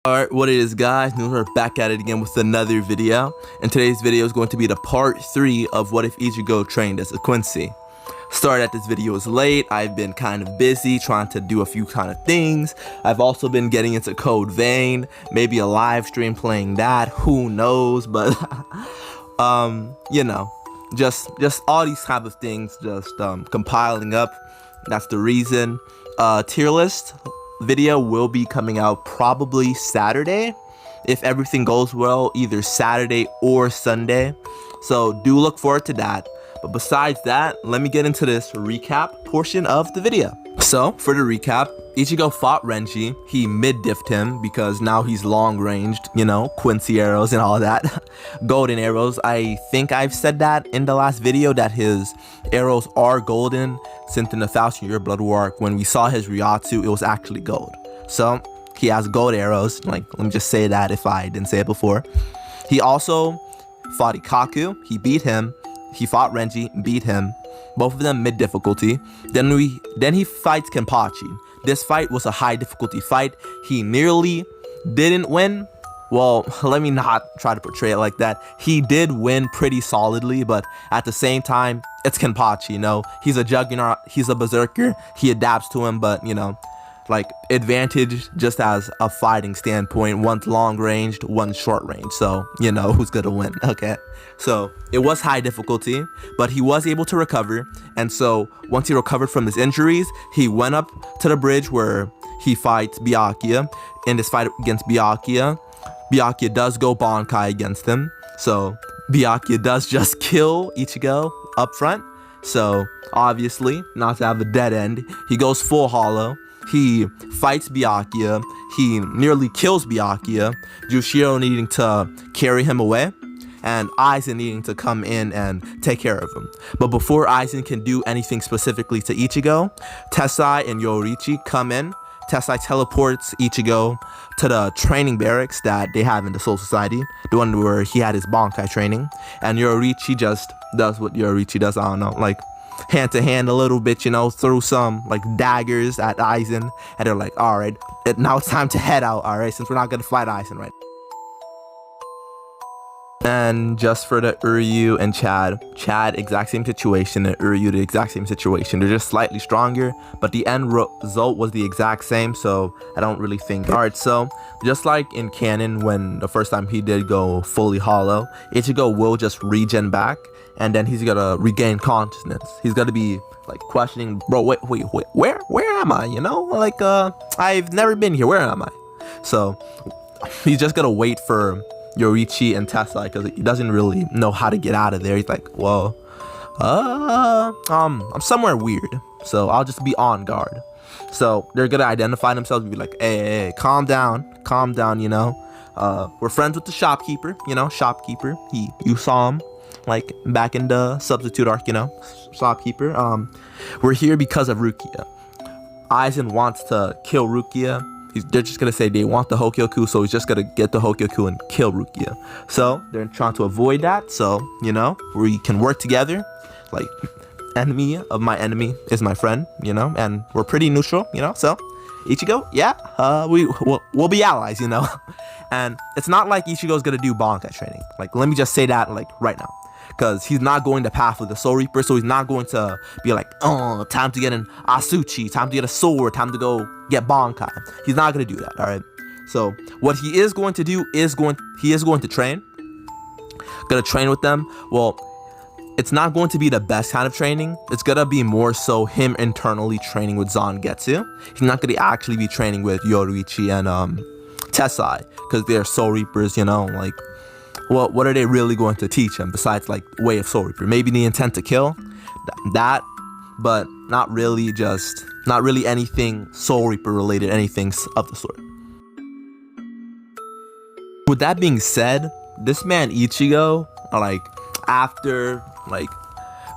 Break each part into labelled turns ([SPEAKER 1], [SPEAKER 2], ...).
[SPEAKER 1] Alright, what it is, guys, we're back at it again with another video, and today's video is going to be the part 3 of what if Ichigo trained as a Quincy. Sorry that this video is late. I've been kind of busy trying to do a few kind of things. I've also been getting into Code Vein, maybe a live stream playing that, who knows, but you know, just all these type of things just compiling up. That's the reason. Tier list video will be coming out probably Saturday, if everything goes well, either Saturday or Sunday, so do look forward to that. But besides that, let me get into this recap portion of the video. So for the recap, Ichigo fought Renji. He mid-diffed him because now he's long ranged, you know, Quincy arrows and all that. Golden arrows. I think I've said that in the last video that his arrows are golden, since in the 1,000-year Blood War arc, when we saw his Ryatsu, it was actually gold. So he has gold arrows. Like, let me just say that if I didn't say it before. He also fought Ikaku. He beat him. He fought Renji, beat him. Both of them mid difficulty. Then he fights Kenpachi. This fight was a high difficulty fight. He nearly didn't win. Well, let me not try to portray it like that. He did win pretty solidly, but at the same time, it's Kenpachi, you know. He's a juggernaut, he's a berserker, he adapts to him, but you know, like, advantage just as a fighting standpoint. One's long ranged, one's short range, so you know who's gonna win. Okay, so it was high difficulty, but he was able to recover. And so once he recovered from his injuries, he went up to the bridge where he fights Byakuya. In this fight against Byakuya does go Bankai against him, so Byakuya does just kill Ichigo up front. So obviously, not to have a dead end, he goes full hollow. He fights Byakuya, he nearly kills Byakuya, Jushiro needing to carry him away, and Aizen needing to come in and take care of him. But before Aizen can do anything specifically to Ichigo, Tessai and Yoruichi come in. Tessai teleports Ichigo to the training barracks that they have in the Soul Society, the one where he had his Bankai training, and Yoruichi just does what Yoruichi does, I don't know, like, hand to hand a little bit, you know, threw some like daggers at Aizen, and they're like, all right, now it's time to head out, all right, since we're not gonna fight Aizen right. And just for the Uryu and Chad, exact same situation, and Uryu the exact same situation. They're just slightly stronger, but the end result was the exact same, so I don't really think. All right, so just like in canon, when the first time he did go fully hollow, Ichigo will just regen back, and then he's gonna regain consciousness. He's gonna be like questioning, bro, wait, where am I? You know, like, I've never been here. Where am I? So he's just gonna wait for Yoruichi and Tessai because he doesn't really know how to get out of there. He's like, well, I'm somewhere weird, so I'll just be on guard. So they're gonna identify themselves and be like, hey, calm down, you know. We're friends with the shopkeeper, you know, you saw him like back in the substitute arc, you know, shopkeeper. We're here because of Rukia. Aizen wants to kill Rukia. They're just gonna say they want the Hokyoku, so he's just gonna get the Hokyoku and kill Rukia. So they're trying to avoid that, so you know, we can work together. Like, enemy of my enemy is my friend, you know, and we're pretty neutral, you know. So Ichigo, yeah, we'll be allies, you know. And it's not like Ichigo's gonna do Bankai training. Like, let me just say that like right now, because he's not going the path of the Soul Reaper, so he's not going to be like, oh, time to get an Asuchi, time to get a sword, time to go get Bankai. He's not going to do that, all right? So what he is going to do is he is going to train. Going to train with them. Well, it's not going to be the best kind of training. It's going to be more so him internally training with Zangetsu. He's not going to actually be training with Yoruichi and Tessai, because they're Soul Reapers, you know, like, well, what are they really going to teach him besides like way of Soul Reaper? Maybe the intent to kill, that, but not really anything Soul Reaper related, anything of the sort. With that being said, this man Ichigo, like, after like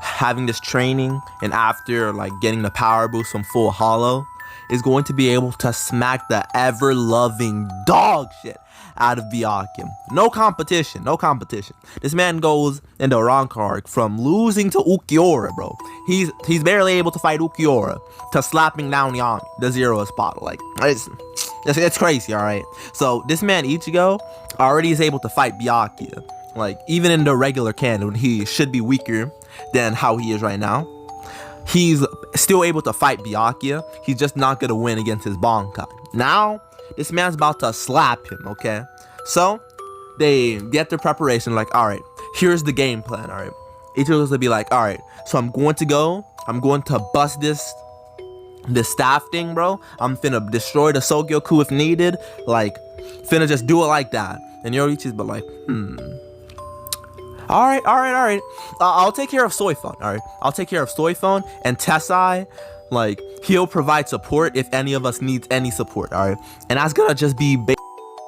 [SPEAKER 1] having this training and after like getting the power boost from full hollow, is going to be able to smack the ever-loving dog shit out of Byakuya. No competition, no competition. This man goes in the rank arc from losing to Ukiura, bro. He's barely able to fight Ukiura to slapping down Yami, the zero spot. Like, it's crazy, alright? So, this man Ichigo already is able to fight Byakuya. Like, even in the regular canon, he should be weaker than how he is right now. He's still able to fight Byakuya. He's just not gonna win against his Bankai. Now, this man's about to slap him, okay? So, they get their preparation, like, alright, here's the game plan, alright? Ichigo's gonna be like, alright, so I'm going to bust this staff thing, bro. I'm finna destroy the Sogyoku if needed. Like, finna just do it like that. And Yorichi's but like, Alright. I'll take care of Soifun, alright? I'll take care of Soifun and Tessai. Like, he'll provide support if any of us needs any support, alright? And that's gonna just be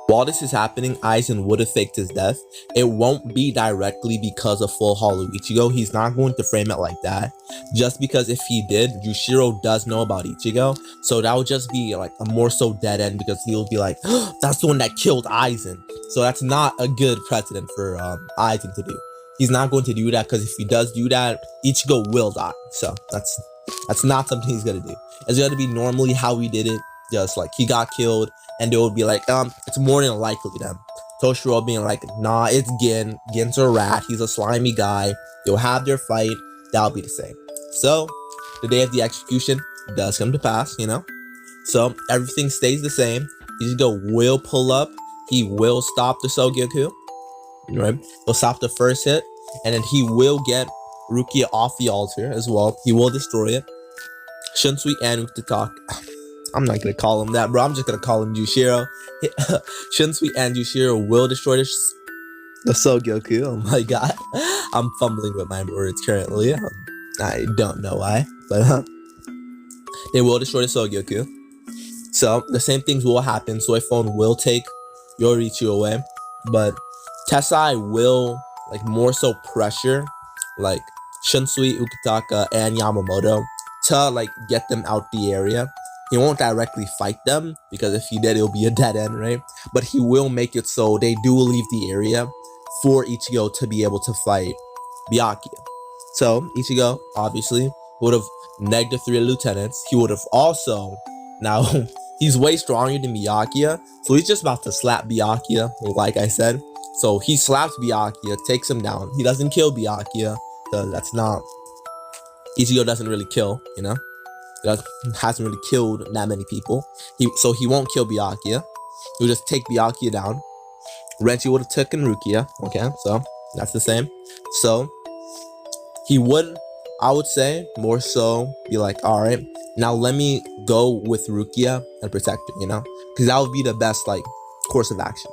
[SPEAKER 1] while this is happening, Aizen would have faked his death. It won't be directly because of full Hollow Ichigo. He's not going to frame it like that. Just because if he did, Yushiro does know about Ichigo. So that would just be like a more so dead end because he'll be like, oh, that's the one that killed Aizen. So that's not a good precedent for Aizen to do. He's not going to do that because if he does do that, Ichigo will die. So that's not something he's gonna do. It's gonna be normally how he did it. Just like he got killed and they would be like, it's more than likely them. Toshiro being like, nah, it's Gin. Gin's a rat. He's a slimy guy. They'll have their fight. That'll be the same. So the day of the execution does come to pass, you know? So everything stays the same. Ichigo will pull up. He will stop the Sogyoku. Right? He'll stop the first hit. And then he will get Rukia off the altar as well. He will destroy it. Shunsui and Ukitaka. I'm not gonna call him that, bro. I'm just gonna call him Yushiro. Shunsui and Yushiro will destroy the Sogyoku. Oh my god. I'm fumbling with my words currently. I don't know why, but they will destroy the Sogyoku. So the same things will happen. Soifun will take Yorichi away, but Tessai will like more so pressure like Shunsui, Ukitaka, and Yamamoto to like get them out the area. He won't directly fight them because if he did, it'll be a dead end, right? But he will make it so they do leave the area for Ichigo to be able to fight Byakuya. So Ichigo obviously would have negged the 3 lieutenants. He would have also, now he's way stronger than Byakuya, so he's just about to slap Byakuya, like I said. So he slaps Byakuya, takes him down. He doesn't kill Byakuya, because that's not, Ichigo doesn't really kill, you know? Hasn't really killed that many people. So he won't kill Byakuya. He'll just take Byakuya down. Renchi would have taken Rukia. Okay, so that's the same. So he would, I would say, more so be like, all right, now let me go with Rukia and protect her, you know? Because that would be the best, like, course of action.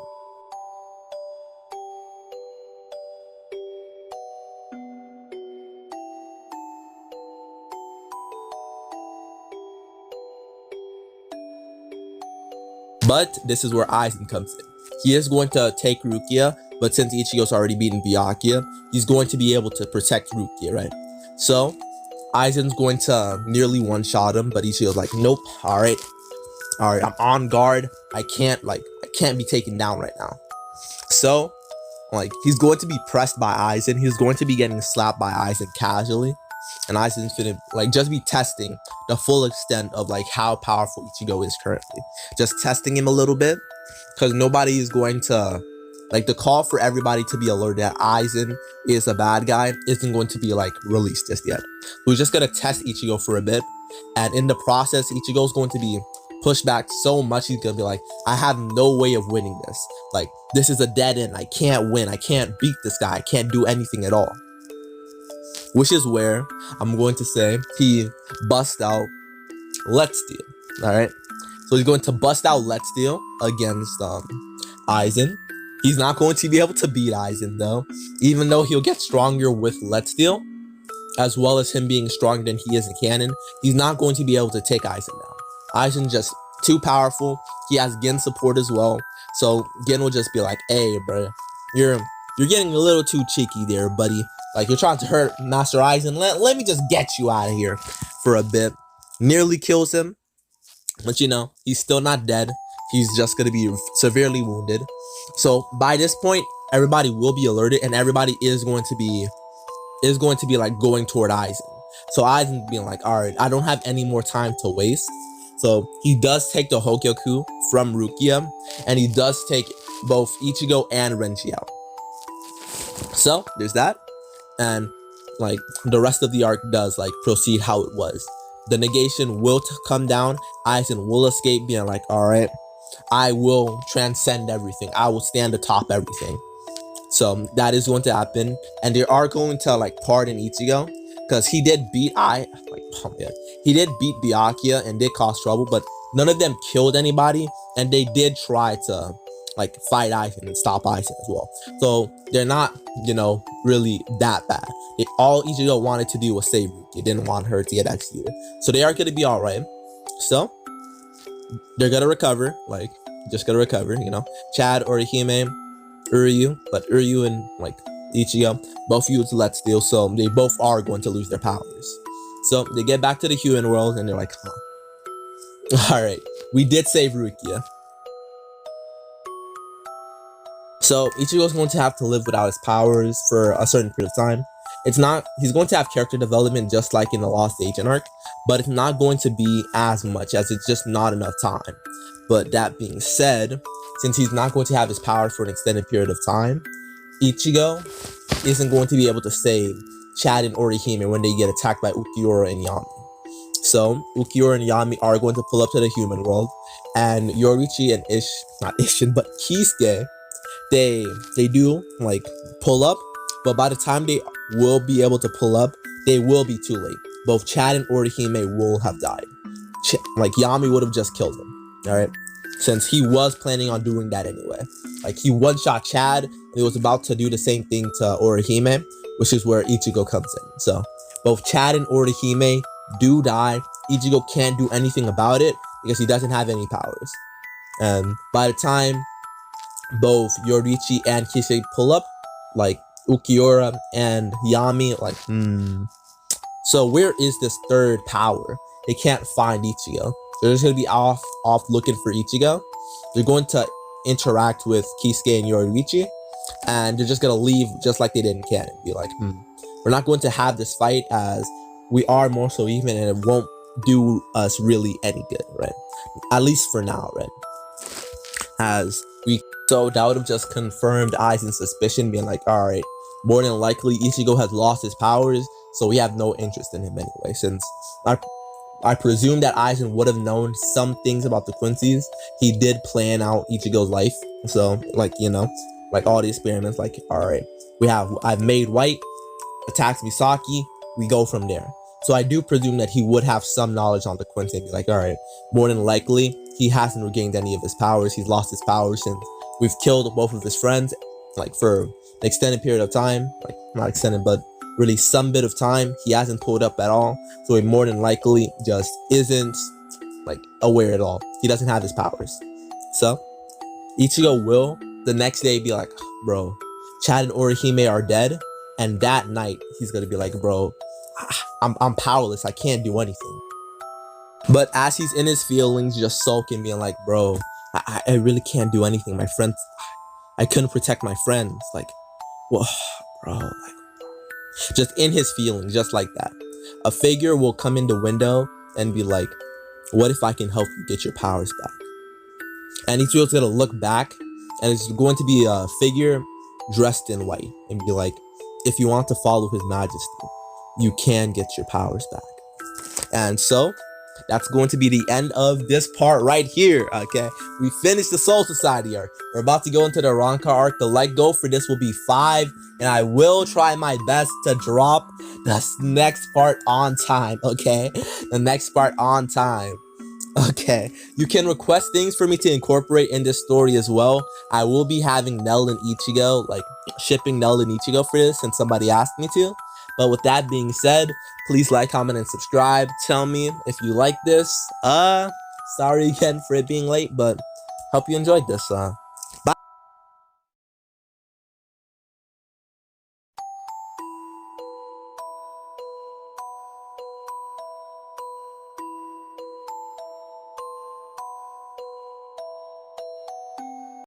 [SPEAKER 1] But this is where Aizen comes in. He is going to take Rukia, but since Ichigo's already beaten Byakuya, he's going to be able to protect Rukia, right? So Aizen's going to nearly one-shot him, but Ichigo's like, nope, all right, I'm on guard. I can't be taken down right now. So like he's going to be pressed by Aizen. He's going to be getting slapped by Aizen casually. And Aizen's finna like just be testing the full extent of like how powerful Ichigo is currently. Just testing him a little bit, because nobody is going to like the call for everybody to be alerted that Aizen is a bad guy isn't going to be like released just yet. We're just gonna test Ichigo for a bit, and in the process, Ichigo's going to be pushed back so much he's gonna be like, I have no way of winning this. Like this is a dead end. I can't win. I can't beat this guy. I can't do anything at all. Which is where I'm going to say he busts out Let's Deal. Alright? So he's going to bust out Let's Deal against Aizen. He's not going to be able to beat Aizen though. Even though he'll get stronger with Let's Deal, as well as him being stronger than he is in canon, he's not going to be able to take Aizen down. Aizen's just too powerful. He has Gin support as well. So Gin will just be like, hey bro, you're getting a little too cheeky there, buddy. Like, you're trying to hurt Master Aizen. Let me just get you out of here for a bit. Nearly kills him. But you know, he's still not dead. He's just gonna be severely wounded. So by this point, everybody will be alerted, and everybody is going to be like going toward Aizen. So Aizen being like, all right, I don't have any more time to waste. So he does take the Hokyoku from Rukia, and he does take both Ichigo and Renji out. So there's that, and like the rest of the arc does like proceed how it was. The negation will come down. Aizen will escape, being like, all right, I will transcend everything. I will stand atop everything. So that is going to happen, and they are going to like pardon Ichigo because he did beat he did beat Byakuya and did cause trouble, but none of them killed anybody, and they did try to like fight Aizen and stop Aizen as well. So they're not, you know, really that bad. All Ichigo wanted to do was save Rukia. He didn't want her to get executed. So they are going to be all right. So they're gonna recover, like just gonna recover, you know. Chad, Orihime, Uryu, but Uryu and like Ichigo both use Let Steal, so they both are going to lose their powers. So they get back to the human world and they're like, huh, all right, we did save Rukia. So Ichigo's going to have to live without his powers for a certain period of time. He's going to have character development just like in the Lost Agent arc, but it's not going to be as much, as it's just not enough time. But that being said, since he's not going to have his powers for an extended period of time, Ichigo isn't going to be able to save Chad and Orihime when they get attacked by Ukiura and Yami. So Ukiura and Yami are going to pull up to the human world, and Yoriichi and not Ishin, but Kisuke, they do like pull up, but by the time they will be able to pull up, they will be too late. Both Chad and Orihime will have died. Like Yami would have just killed him, all right? Since he was planning on doing that anyway. Like he one-shot Chad, and he was about to do the same thing to Orihime, which is where Ichigo comes in. So both Chad and Orihime do die. Ichigo can't do anything about it because he doesn't have any powers. And by the time both Yoriichi and Kisuke pull up, like Ukiura and Yami, like, So where is this third power? They can't find Ichigo. They're just going to be off looking for Ichigo. They're going to interact with Kisuke and Yoriichi, and they're just going to leave just like they did in canon. Be like, we're not going to have this fight, as we are more so even, and it won't do us really any good, right? At least for now, right? So that would have just confirmed Aizen's suspicion, being like, all right, more than likely Ichigo has lost his powers, so we have no interest in him anyway, since I presume that Aizen would have known some things about the Quincy's. He did plan out Ichigo's life. So, like, you know, like all the experiments, like, all right, I've made White, attacks Misaki, we go from there. So I do presume that he would have some knowledge on the Quincy and be like, all right, more than likely, he hasn't regained any of his powers. He's lost his powers since we've killed both of his friends, like, for an extended period of time. Like, not extended, but really some bit of time. He hasn't pulled up at all, so he more than likely just isn't like aware at all. He doesn't have his powers. So Ichigo will the next day be like, bro, Chad and Orihime are dead, and that night he's gonna be like, bro, I'm powerless, I can't do anything. But as he's in his feelings, just sulking, being like, bro, I really can't do anything. My friends, I couldn't protect my friends. Like, whoa, bro, like, just in his feelings, just like that. A figure will come in the window and be like, what if I can help you get your powers back? And Ichigo's gonna look back, and it's going to be a figure dressed in white and be like, if you want to follow his majesty, you can get your powers back. And so that's going to be the end of this part right here, okay? We finished the Soul Society arc. We're about to go into the Ranka arc. The like goal for this will be 5, and I will try my best to drop this next part on time, okay? The next part on time. Okay, you can request things for me to incorporate in this story as well. I will be having Nell and Ichigo, like shipping Nell and Ichigo for this, since somebody asked me to. But with that being said, please like, comment, and subscribe. Tell me if you like this. Sorry again for it being late, but hope you enjoyed this.